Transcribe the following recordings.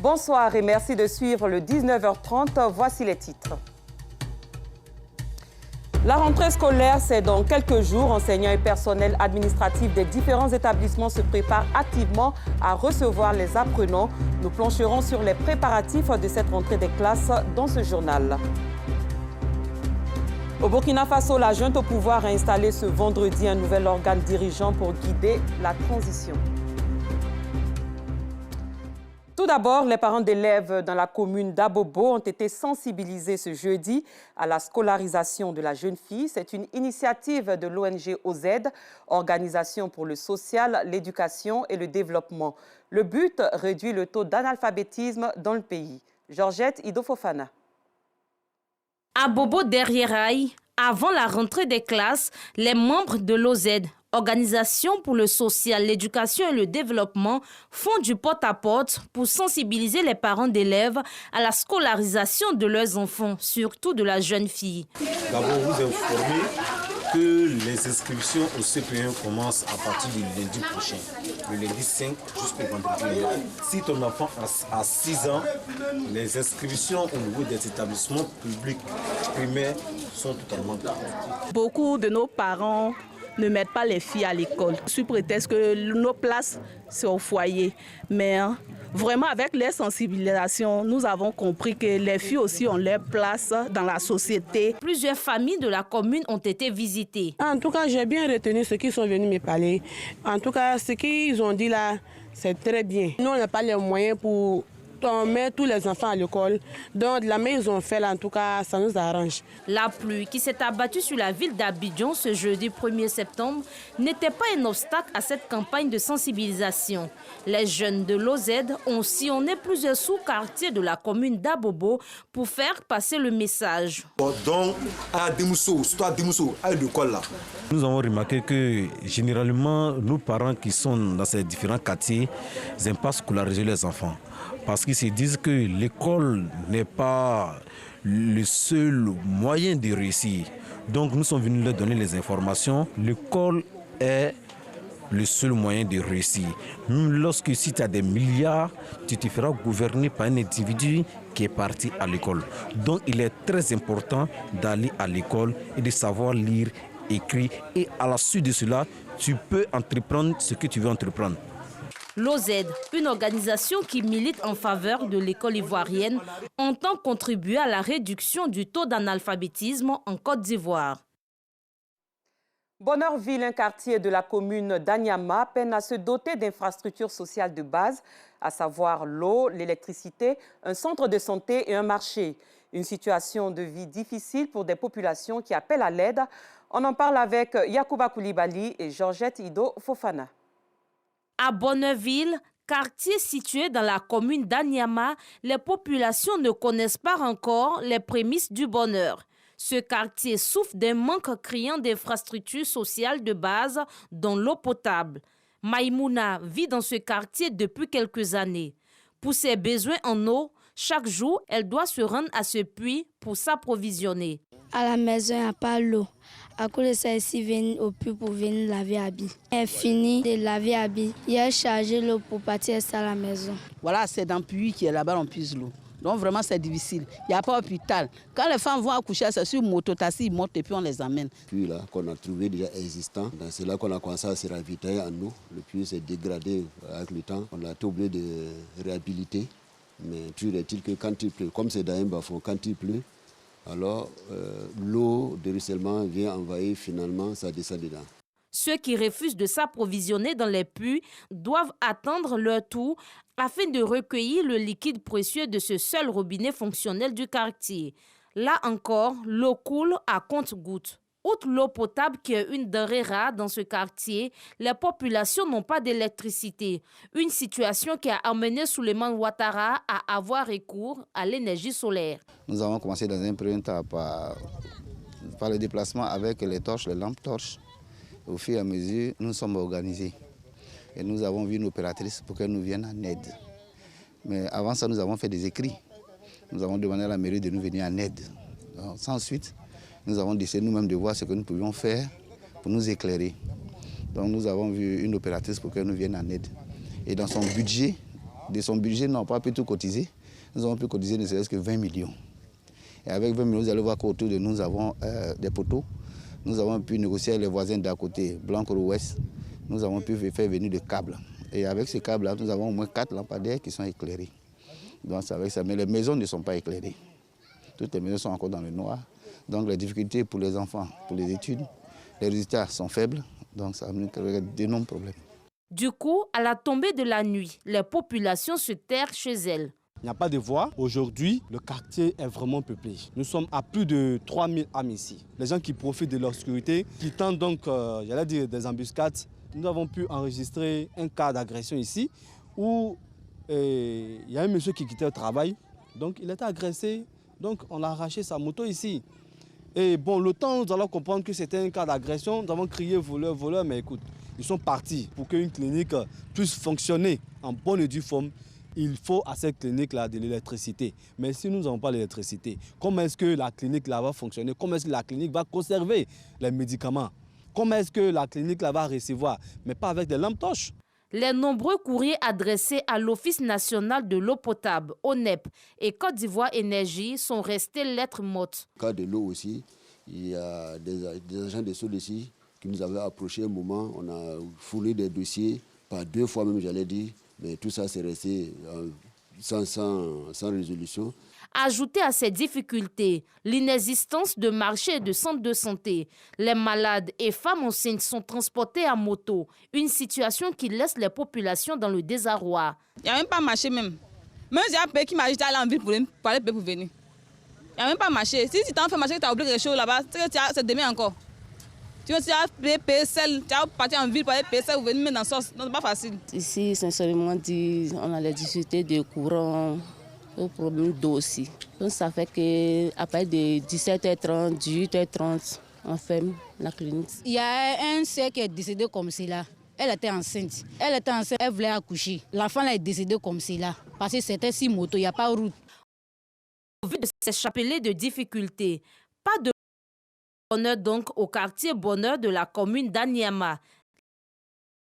Bonsoir et merci de suivre le 19h30. Voici les titres. La rentrée scolaire, c'est dans quelques jours. Enseignants et personnels administratifs des différents établissements se préparent activement à recevoir les apprenants. Nous plancherons sur les préparatifs de cette rentrée des classes dans ce journal. Au Burkina Faso, la junte au pouvoir a installé ce vendredi un nouvel organe dirigeant pour guider la transition. Tout d'abord, les parents d'élèves dans la commune d'Abobo ont été sensibilisés ce jeudi à la scolarisation de la jeune fille. C'est une initiative de l'ONG OZ, Organisation pour le social, l'éducation et le développement. Le but, réduire le taux d'analphabétisme dans le pays. Georgette Ido-Fofana. Abobo derrière Aïe, avant la rentrée des classes, les membres de l'OZ, Organisation pour le social, l'éducation et le développement, font du porte-à-porte pour sensibiliser les parents d'élèves à la scolarisation de leurs enfants, surtout de la jeune fille. D'abord, vous informer que les inscriptions au CP1 commencent à partir du lundi prochain, le lundi 5 jusqu'au vendredi 9. Si ton enfant a 6 ans, les inscriptions au niveau des établissements publics primaires sont totalement gratuites. Beaucoup de nos parents ne mettent pas les filles à l'école, sous prétexte que nos places sont au foyer. Mais vraiment, avec les sensibilisations, nous avons compris que les filles aussi ont leur place dans la société. Plusieurs familles de la commune ont été visitées. En tout cas, j'ai bien retenu ce qu'ils sont venus me parler. En tout cas, ce qu'ils ont dit là, c'est très bien. Nous, on n'a pas les moyens pour mettre tous les enfants à l'école. Donc, la main, ils ont fait là, en tout cas, ça nous arrange. La pluie qui s'est abattue sur la ville d'Abidjan ce jeudi 1er septembre n'était pas un obstacle à cette campagne de sensibilisation. Les jeunes de l'OZ ont sillonné plusieurs sous-quartiers de la commune d'Abobo pour faire passer le message. Donc, à Demousso, surtout à Demousso, à l'école là. Nous avons remarqué que généralement, nos parents qui sont dans ces différents quartiers, ils n'aiment pas scolariser les enfants. Parce qu'ils se disent que l'école n'est pas le seul moyen de réussir. Donc nous sommes venus leur donner les informations. L'école est le seul moyen de réussir. Même lorsque si tu as des milliards, tu te feras gouverner par un individu qui est parti à l'école. Donc il est très important d'aller à l'école et de savoir lire, écrire. Et à la suite de cela, tu peux entreprendre ce que tu veux entreprendre. L'OZ, une organisation qui milite en faveur de l'école ivoirienne, entend contribuer à la réduction du taux d'analphabétisme en Côte d'Ivoire. Bonheurville, un quartier de la commune d'Anyama, peine à se doter d'infrastructures sociales de base, à savoir l'eau, l'électricité, un centre de santé et un marché. Une situation de vie difficile pour des populations qui appellent à l'aide. On en parle avec Yacouba Koulibaly et Georgette Ido-Fofana. À Bonneuville, quartier situé dans la commune d'Anyama, les populations ne connaissent pas encore les prémices du bonheur. Ce quartier souffre d'un manque criant d'infrastructures sociales de base, dont l'eau potable. Maïmouna vit dans ce quartier depuis quelques années. Pour ses besoins en eau, chaque jour, elle doit se rendre à ce puits pour s'approvisionner. À la maison, il n'y a pas l'eau. À cause de ça, ici, venir au puits pour venir laver habits. Elle finit de laver habits. Il a chargé l'eau pour partir à la maison. Voilà, c'est dans le puits qui est là-bas, on puise l'eau. Donc vraiment, c'est difficile. Il n'y a pas d'hôpital. Quand les femmes vont accoucher, c'est sur mototaxi, ils montent et puis on les amène. Le puits là qu'on a trouvé déjà existant, c'est là qu'on a commencé à se ravitailler en eau. Le puits s'est dégradé avec le temps. On a été obligé de réhabiliter. Mais toujours est-il que quand il pleut, comme c'est dans un bas-fond, quand il pleut, alors l'eau de ruissellement vient envahir, finalement, ça descend dedans. Ceux qui refusent de s'approvisionner dans les puits doivent attendre leur tour afin de recueillir le liquide précieux de ce seul robinet fonctionnel du quartier. Là encore, l'eau coule à compte-gouttes. Outre l'eau potable qui est une denrée rare dans ce quartier, les populations n'ont pas d'électricité. Une situation qui a amené Souleymane Ouattara à avoir recours à l'énergie solaire. Nous avons commencé dans un premier temps par le déplacement avec les torches, les lampes torches. Au fur et à mesure, nous sommes organisés. Et nous avons vu une opératrice pour qu'elle nous vienne en aide. Mais avant ça, nous avons fait des écrits. Nous avons demandé à la mairie de nous venir en aide. Donc, sans suite, nous avons décidé nous-mêmes de voir ce que nous pouvions faire pour nous éclairer. Donc nous avons vu une opératrice pour qu'elle nous vienne en aide. Et dans son budget de son budget n'ont pas pu tout cotiser. Nous avons pu cotiser ne serait-ce que 20 millions. Et avec 20 millions, vous allez voir qu'autour de nous, nous avons des poteaux. Nous avons pu négocier avec les voisins d'à côté, Blanc-Ouest. Nous avons pu faire venir des câbles. Et avec ces câbles-là, nous avons au moins 4 lampadaires qui sont éclairés. Donc c'est avec ça. Mais les maisons ne sont pas éclairées. Toutes les maisons sont encore dans le noir. Donc les difficultés pour les enfants, pour les études, les résultats sont faibles. Donc ça amène d'énormes problèmes. Du coup, à la tombée de la nuit, les populations se terrent chez elles. Il n'y a pas de voie. Aujourd'hui, le quartier est vraiment peuplé. Nous sommes à plus de 3000 âmes ici. Les gens qui profitent de l'obscurité, qui tentent donc, j'allais dire, des embuscades. Nous avons pu enregistrer un cas d'agression ici où il y a un monsieur qui quittait le travail. Donc il était agressé, donc on a arraché sa moto ici. Et bon, le temps, nous allons comprendre que c'était un cas d'agression. Nous avons crié voleur, voleur, mais écoute, ils sont partis. Pour qu'une clinique puisse fonctionner en bonne et due forme, il faut à cette clinique-là de l'électricité. Mais si nous n'avons pas l'électricité, comment est-ce que la clinique-là va fonctionner? Comment est-ce que la clinique va conserver les médicaments? Comment est-ce que la clinique-là va recevoir? Mais pas avec des lampes torches. Les nombreux courriers adressés à l'Office national de l'eau potable, ONEP, et Côte d'Ivoire Énergie sont restés lettres mortes. Au cas de l'eau aussi, il y a des agents de SODES ici qui nous avaient approché un moment. On a fourni des dossiers, par 2 fois même, j'allais dire, mais tout ça c'est resté sans résolution. Ajouter à ces difficultés l'inexistence de marchés et de centres de santé. Les malades et femmes enceintes sont transportés à moto, une situation qui laisse les populations dans le désarroi. Il n'y a même pas marché même. Même si il y a un pays qui m'a dit d'aller en ville pour aller pour venir. Il n'y a même pas marché. Si tu t'en fais marcher, tu as oublié quelque chose là-bas, c'est demain encore. Tu as payer celle, tu as parti en ville pour aller payer celle ou venir mettre dans la sauce. Donc c'est pas facile. Ici, sincèrement dit, on a les difficultés de courant. Au problème d'eau aussi. Donc ça fait qu'à partir de 17h30, 18h30, on ferme la clinique. Il y a un sœur qui est décédé comme cela. Elle était enceinte. Elle voulait accoucher. L'enfant est décédé comme cela. Parce que c'était 6 motos, il n'y a pas de route. Au vu de ces chapelets de difficultés, pas de bonheur donc au quartier Bonheur de la commune d'Anyama.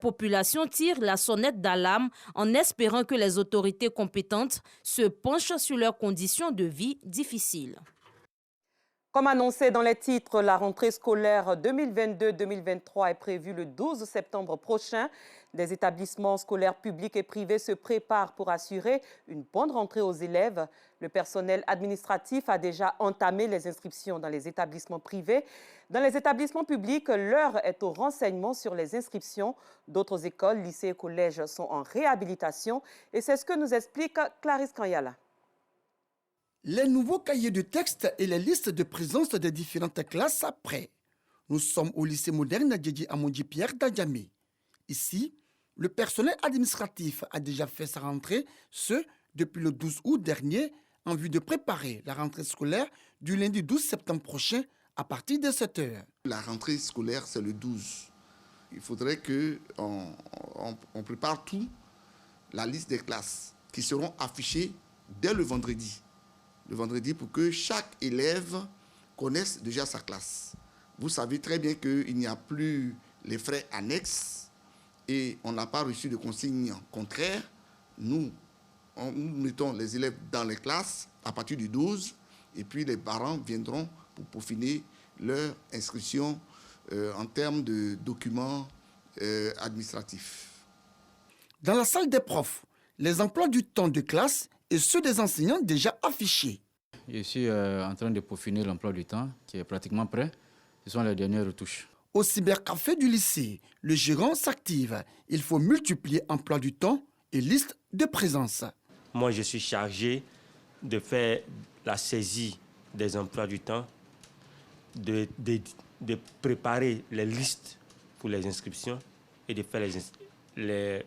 La population tire la sonnette d'alarme en espérant que les autorités compétentes se penchent sur leurs conditions de vie difficiles. Comme annoncé dans les titres, la rentrée scolaire 2022-2023 est prévue le 12 septembre prochain. Des établissements scolaires publics et privés se préparent pour assurer une bonne rentrée aux élèves. Le personnel administratif a déjà entamé les inscriptions dans les établissements privés. Dans les établissements publics, l'heure est au renseignement sur les inscriptions. D'autres écoles, lycées et collèges sont en réhabilitation. Et c'est ce que nous explique Clarisse Kanyala. Les nouveaux cahiers de texte et les listes de présence des différentes classes prêts. Nous sommes au lycée moderne Djedji Amondi Pierre d'Adjamé. Ici, le personnel administratif a déjà fait sa rentrée, ce depuis le 12 août dernier, en vue de préparer la rentrée scolaire du lundi 12 septembre prochain à partir de 7 h. La rentrée scolaire, c'est le 12. Il faudrait qu'on prépare tout, la liste des classes qui seront affichées dès le vendredi. Le vendredi pour que chaque élève connaisse déjà sa classe. Vous savez très bien qu'il n'y a plus les frais annexes et on n'a pas reçu de consignes contraires. Nous mettons les élèves dans les classes à partir du 12 et puis les parents viendront pour peaufiner leur inscription en termes de documents administratifs. Dans la salle des profs, les emplois du temps de classe et ceux des enseignants déjà affichés. Je suis en train de peaufiner l'emploi du temps qui est pratiquement prêt. Ce sont les dernières retouches. Au cybercafé du lycée, le gérant s'active. Il faut multiplier emploi du temps et liste de présence. Moi, je suis chargé de faire la saisie des emplois du temps, de préparer les listes pour les inscriptions et de faire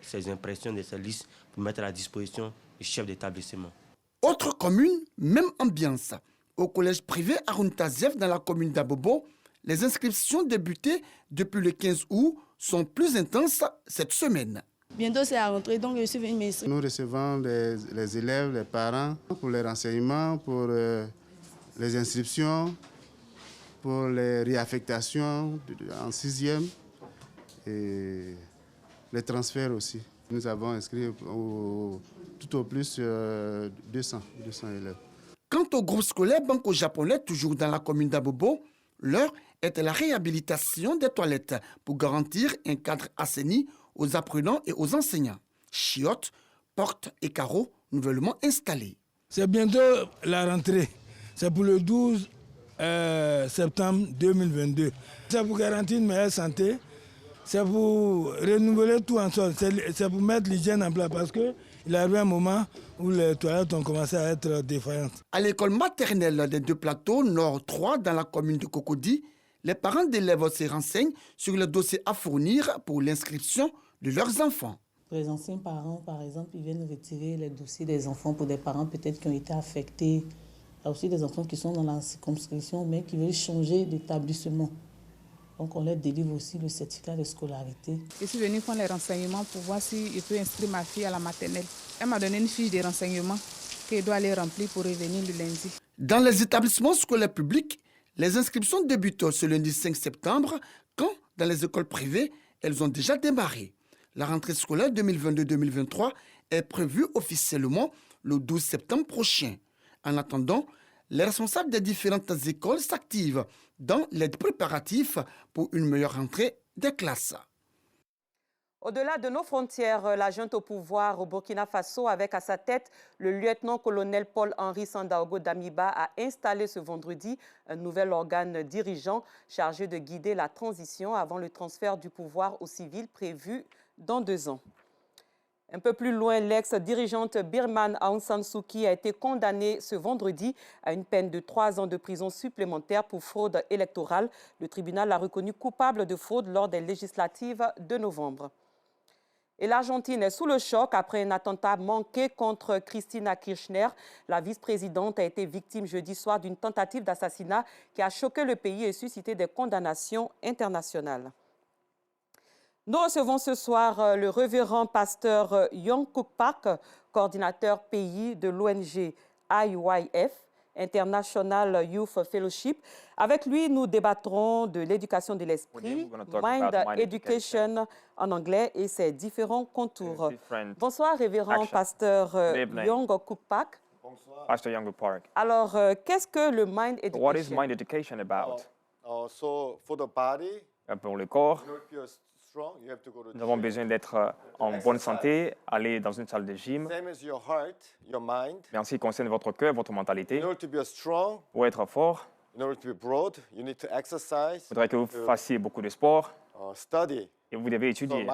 ces impressions de ces listes pour mettre à la disposition du chef d'établissement. Autre commune, même ambiance. Au collège privé Haroun Taziev dans la commune d'Abobo, les inscriptions débutées depuis le 15 août sont plus intenses cette semaine. Bientôt c'est la rentrée, donc je suis venue m'inscrire. Nous recevons les élèves, les parents pour les renseignements, pour les inscriptions, pour les réaffectations en 6e et les transferts aussi. Nous avons inscrit tout au plus 200 élèves. Quant au groupe scolaire banco-japonais, toujours dans la commune d'Abobo, l'heure est à la réhabilitation des toilettes pour garantir un cadre assaini aux apprenants et aux enseignants. Chiottes, portes et carreaux nouvellement installés. C'est bientôt la rentrée. C'est pour le 12 septembre 2022. C'est pour garantir une meilleure santé. C'est pour renouveler tout en sol. C'est pour mettre l'hygiène en place parce qu'il arrive un moment où les toilettes ont commencé à être défaillantes. À l'école maternelle des Deux Plateaux, Nord 3, dans la commune de Cocody, les parents d'élèves se renseignent sur le dossier à fournir pour l'inscription de leurs enfants. Les anciens parents, par exemple, ils viennent retirer les dossiers des enfants pour des parents peut-être qui ont été affectés. Il y a aussi des enfants qui sont dans la circonscription mais qui veulent changer d'établissement. Donc on leur délivre aussi le certificat de scolarité. Je suis venue prendre les renseignements pour voir si je peux inscrire ma fille à la maternelle. Elle m'a donné une fiche de renseignements qu'elle doit aller remplir pour revenir le lundi. Dans les établissements scolaires publics, les inscriptions débutent ce lundi 5 septembre, quand dans les écoles privées, elles ont déjà démarré. La rentrée scolaire 2022-2023 est prévue officiellement le 12 septembre prochain. En attendant, les responsables des différentes écoles s'activent dans les préparatifs pour une meilleure rentrée des classes. Au-delà de nos frontières, la junte au pouvoir au Burkina Faso, avec à sa tête le lieutenant-colonel Paul-Henri Sandaogo Damiba, a installé ce vendredi un nouvel organe dirigeant chargé de guider la transition avant le transfert du pouvoir aux civils prévu dans 2 ans. Un peu plus loin, l'ex-dirigeante birmane Aung San Suu Kyi a été condamnée ce vendredi à une peine de 3 ans de prison supplémentaire pour fraude électorale. Le tribunal l'a reconnue coupable de fraude lors des législatives de novembre. Et l'Argentine est sous le choc après un attentat manqué contre Cristina Kirchner. La vice-présidente a été victime jeudi soir d'une tentative d'assassinat qui a choqué le pays et suscité des condamnations internationales. Nous recevons ce soir le révérend pasteur Young Kuk Park, coordinateur pays de l'ONG IYF, International Youth Fellowship. Avec lui, nous débattrons de l'éducation de l'esprit, Mind Education en anglais et ses différents contours. Bonsoir, révérend pasteur Young Kuk Park. Bonsoir. Pastor Young Kuk Park. Alors, qu'est-ce que le Mind Education? What is Mind Education about? So for the body, pour le corps, nous avons besoin d'être en bonne santé, aller dans une salle de gym. Mais en ce qui concerne votre cœur, votre mentalité, pour être fort, il faudrait que vous fassiez beaucoup de sport et vous devez étudier.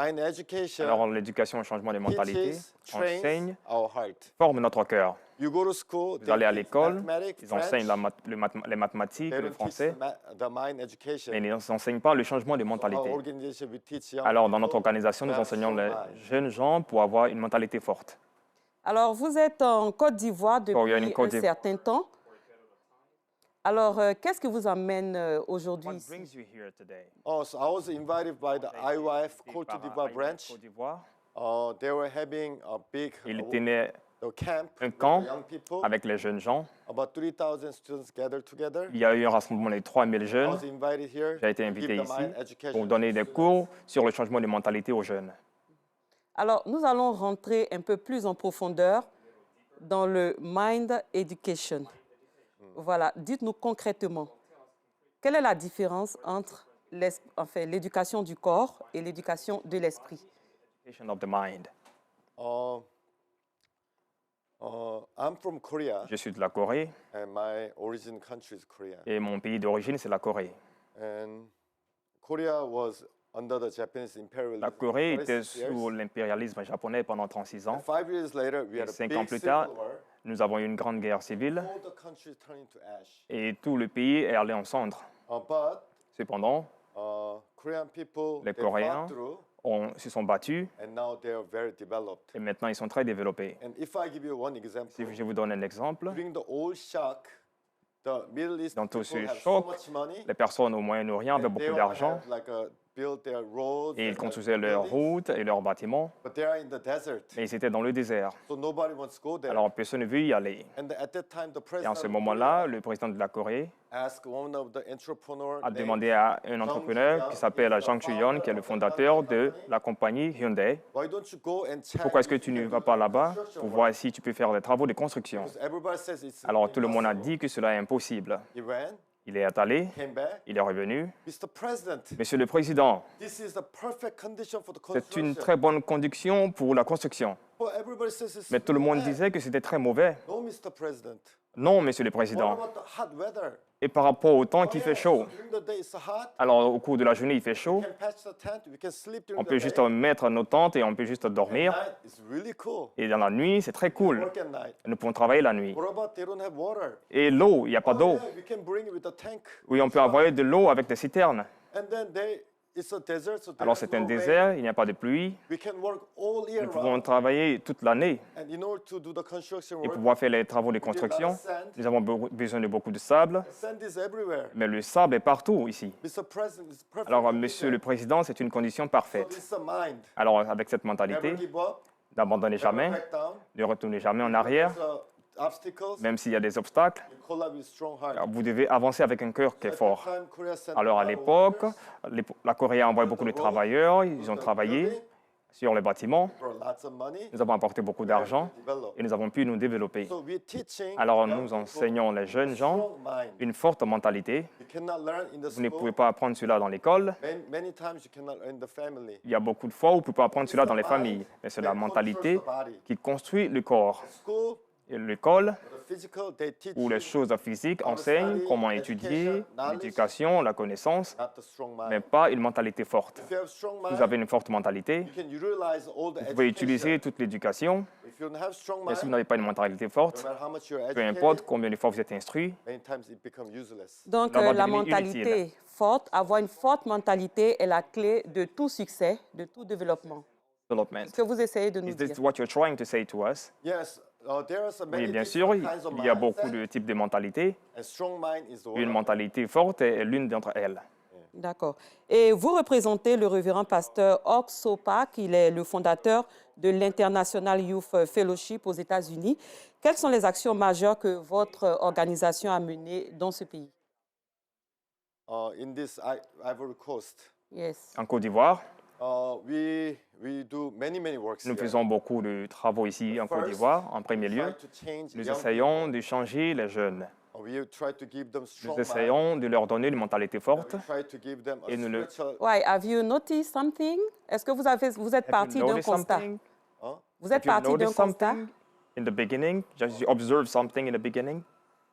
Alors l'éducation au changement de mentalité enseigne, forme notre cœur. Vous allez à l'école, ils enseignent les mathématiques, le français, mais ils n'enseignent pas le changement de mentalité. Alors, dans notre organisation, nous enseignons les jeunes gens pour avoir une mentalité forte. Alors, vous êtes en Côte d'Ivoire depuis un certain temps. Alors, qu'est-ce que vous amène aujourd'hui ici? So I was invited by the IYF Côte d'Ivoire branch. They were having a big un camp avec les jeunes gens. Il y a eu un rassemblement de 3000 jeunes. J'ai été invité ici pour donner des cours sur le changement de mentalité aux jeunes. Alors, nous allons rentrer un peu plus en profondeur dans le Mind Education. Voilà, dites-nous concrètement, quelle est la différence entre l'éducation du corps et l'éducation de l'esprit? I'm from Korea. Je suis de la Corée. And my origin country is Korea. Et mon pays d'origine, c'est la Corée. And Korea was under the Japanese imperialism. La Corée était sous l'impérialisme japonais pendant 36 ans. 5 years later, we had a 5 ans plus tard, nous avons eu une grande guerre civile. Et tout le pays est allé en cendre. Cependant, les Coréens se sont battus et maintenant ils sont très développés. Si je vous donne un exemple, dans tout ce choc, les personnes au Moyen-Orient avaient beaucoup d'argent roads Et ils and construisaient leurs routes et leurs bâtiments. but they are in the desert. Mais ils étaient dans le désert. So nobody wants to go there. Alors personne ne veut y aller. And at that time, the Et en president ce moment-là, le président de la Corée asked one of the entrepreneurs a demandé à un entrepreneur qui s'appelle Jang Soo-yeon, qui est le fondateur de la compagnie Hyundai, why don't you go and check pourquoi est-ce que tu ne vas pas là-bas pour voir si tu peux faire des travaux de construction? because everybody says it's Alors tout le monde a dit que cela est impossible. He went, Il est allé, came back. il est revenu. Mr. President, Monsieur le Président, this is the perfect condition for the c'est une construction. très bonne condition pour la construction. But everybody says it's Mais tout le monde bad. disait que c'était très mauvais. No, Mr. President. Non, Monsieur le What Président. about the hot weather? Et par rapport au temps qui fait chaud, During the day it's hot. alors au cours de la journée il fait We chaud, can patch the tent. We can sleep during on the peut day. juste mettre nos tentes et on peut juste dormir. At night, it's really cool. Et dans la nuit, c'est très cool. Work at night. Nous pouvons travailler la nuit. What about they don't have water? Et l'eau, il n'y a pas d'eau. Yeah, we can bring it with a tank. Oui, on peut envoyer de l'eau avec des citernes. And then it's a desert, so Alors there's c'est un no rain. désert, il n'y a pas de pluie. We can work all year Nous pouvons round. travailler toute l'année. And in order to do the construction Et work, pouvoir faire les travaux de construction, nous avons besoin de beaucoup de sable. sand is everywhere. Mais le sable est partout ici. Mr. President, it's perfect. Alors, Monsieur le Président, c'est une condition So parfaite. this is a mind. Alors, avec cette Never mentalité, give up, n'abandonnez never jamais, back down. ne retournez jamais en arrière, There's, obstacles, même s'il y a des obstacles. you call up with strong heart. Alors, vous devez avancer avec un cœur qui est fort. Time, Korea sent Alors, à a lot of l'époque, workers, la Corée a envoyé beaucoup de travailleurs, ils ont travaillé sur les bâtiments. brought lots of money, Nous avons apporté beaucoup d'argent developed. et nous avons pu nous développer. So we're teaching Alors, young nous people enseignons les jeunes gens strong mind. une forte mentalité. You cannot learn in the Vous ne school. pouvez pas apprendre cela dans l'école. Many times you cannot learn in the family. Il y a beaucoup de fois où vous ne pouvez pas apprendre cela dans les familles. Mais c'est la mentalité qui construit le corps. School, Et l'école, the physical, they teach où les you choses physiques enseignent comment étudier, l'éducation, la connaissance, not the strong mind. mais pas une mentalité forte. If you have strong Si mind, vous avez une forte mentalité, you can utilize all the vous pouvez utiliser education. toute l'éducation. If you don't have strong Mais si vous mind, n'avez pas une mentalité no forte, matter how much you're peu educated, importe combien de fois vous êtes instruit, many times it becomes useless. Donc, Là, on va la devenir mentalité inutile. forte, avoir une forte mentalité est la clé de tout succès, de tout développement. development. Ce que vous essayez de nous Is this dire. what you're trying to say to us? Yes, there are some Oui, many bien sûr, different kinds of il y a beaucoup mindset, de types de mentalités. and strong mind is the one Une of them. mentalité forte est l'une d'entre elles. D'accord. Et vous représentez le révérend pasteur Ok Sopak, il est le fondateur de l'International Youth Fellowship aux États-Unis. Quelles sont les actions majeures que votre organisation a menées dans ce pays? In this Ivory Coast, Yes. En Côte d'Ivoire, we do many works nous here. faisons beaucoup de travaux ici en Côte d'Ivoire. En premier We lieu, try to change nous young essayons de changer les jeunes. people. We try to give them strong Nous essayons de leur donner une mentalité mind. forte. We try to give them a Et nous le- spiritual. Why? Have you noticed something? Est-ce que vous êtes parti d'un noticed constat? something? Vous êtes Have you parti d'un noticed constat? something in the beginning? Just you observe something in the beginning?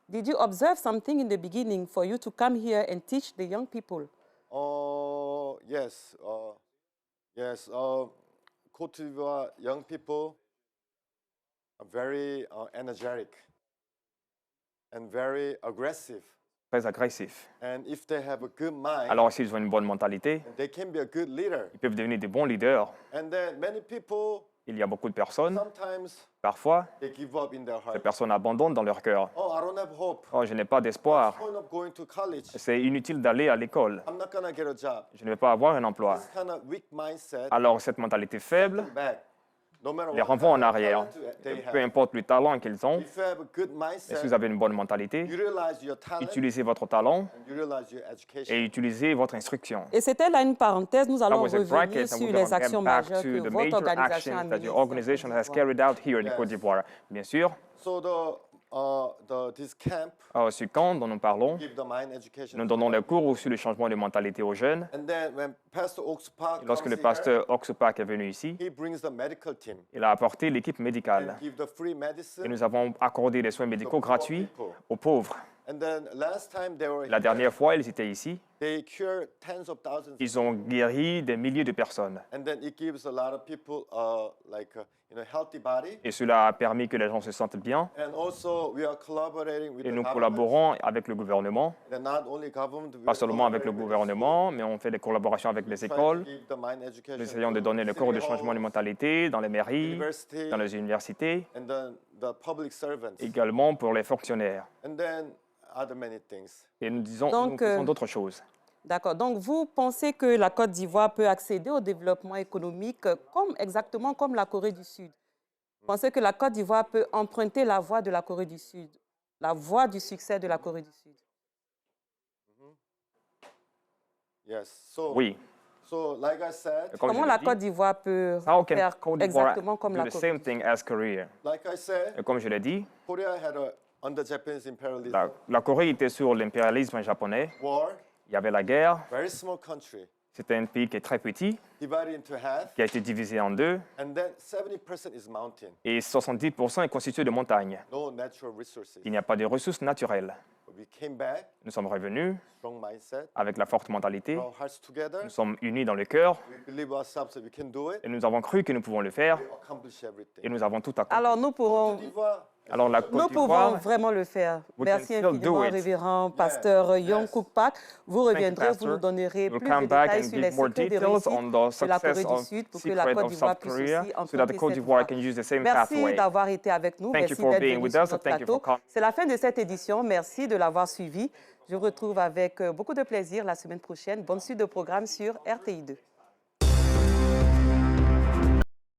Did you observe something in the beginning for you to come here and teach the young people? Yes. Yes. Cote d'Ivoire young people are very energetic and very aggressive. Très agressif. And if they have a good mind, Alors, s'ils ont une bonne mentalité, they can be a good leader. ils peuvent devenir de bons leaders. And then many people, Il y a beaucoup de personnes, sometimes parfois, they give up in their ces heart. personnes abandonnent dans leur cœur. Oh, I don't have hope. Oh, je n'ai pas d'espoir. What's the point of going to college? C'est inutile d'aller à l'école. I'm not gonna get a job. Je ne vais pas avoir un emploi. This kind of weak mindset. Alors, cette mentalité faible Back. No matter les what renvoie en kind of arrière. talent they Peu have. importe le talent qu'ils ont, If you have a good mais mindset, si vous avez une bonne mentalité, utilize your talent utilisez votre talent and utilize your education. et utilisez votre instruction. Et c'était là une parenthèse. Nous That allons was a revenir bracket, and sur we're les going to actions get back majeures to que the votre major organisation a actions that menées your ici en organization Côte has d'Ivoire. carried out here in Côte d'Ivoire. Bien sûr, So this camp ce camp dont nous parlons, give the mind education. nous donnons des cours sur le changement de mentalité aux jeunes. And then when Pastor Oxpark Et lorsque comes le pasteur Oxopak est venu ici, here, he brings the medical team il a apporté l'équipe médicale. and give the free medicine. Et nous avons accordé des soins médicaux gratuits aux pauvres. And then last time they were La here, dernière fois, ils étaient ici. they cure tens of thousands. Ils ont guéri des milliers de personnes. And then it gives a lot of people healthy body. Et cela a permis que les gens se sentent bien. And also we are collaborating with Et the nous government. collaborons avec le gouvernement. And not only government, we Pas are seulement avec le collaborating with the gouvernement, mais on fait des collaborations avec les try to écoles. give the mind education Nous essayons de to donner les city cours de changement de halls, mentalité dans les mairies, university, dans les universités, and then the public servants. également pour les fonctionnaires. And then other many things. Et nous Donc, faisons d'autres choses. D'accord. Donc, vous pensez que la Côte d'Ivoire peut accéder au développement économique exactement comme la Corée du Sud? Vous pensez que la Côte d'Ivoire peut emprunter la voie de la Corée du Sud, la voie du succès de la Corée du Sud? Oui. Comment la Côte d'Ivoire peut faire exactement comme la Corée du Sud? Et comme je l'ai dit, la Corée était sur l'impérialisme japonais. Il y avait la guerre. C'était un pays qui est très petit, qui a été divisé en deux. Et 70% est constitué de montagnes. Il n'y a pas de ressources naturelles. Nous sommes revenus avec la forte mentalité. Nous sommes unis dans le cœur. Et nous avons cru que nous pouvons le faire. Et nous avons tout accompli. Alors, nous pouvons vraiment le faire. Merci infiniment, révérend pasteur Yong Kook Pak. Vous reviendrez, vous nous donnerez plus de détails sur les secrets de réussite de la Corée du Sud pour que la Côte d'Ivoire puisse aussi emprunter cette voie. Merci d'avoir été avec nous. Merci d'être venu sur notre plateau. C'est la fin de cette édition. Merci de l'avoir suivi. Je vous retrouve avec beaucoup de plaisir la semaine prochaine. Bonne suite de programme sur RTI2.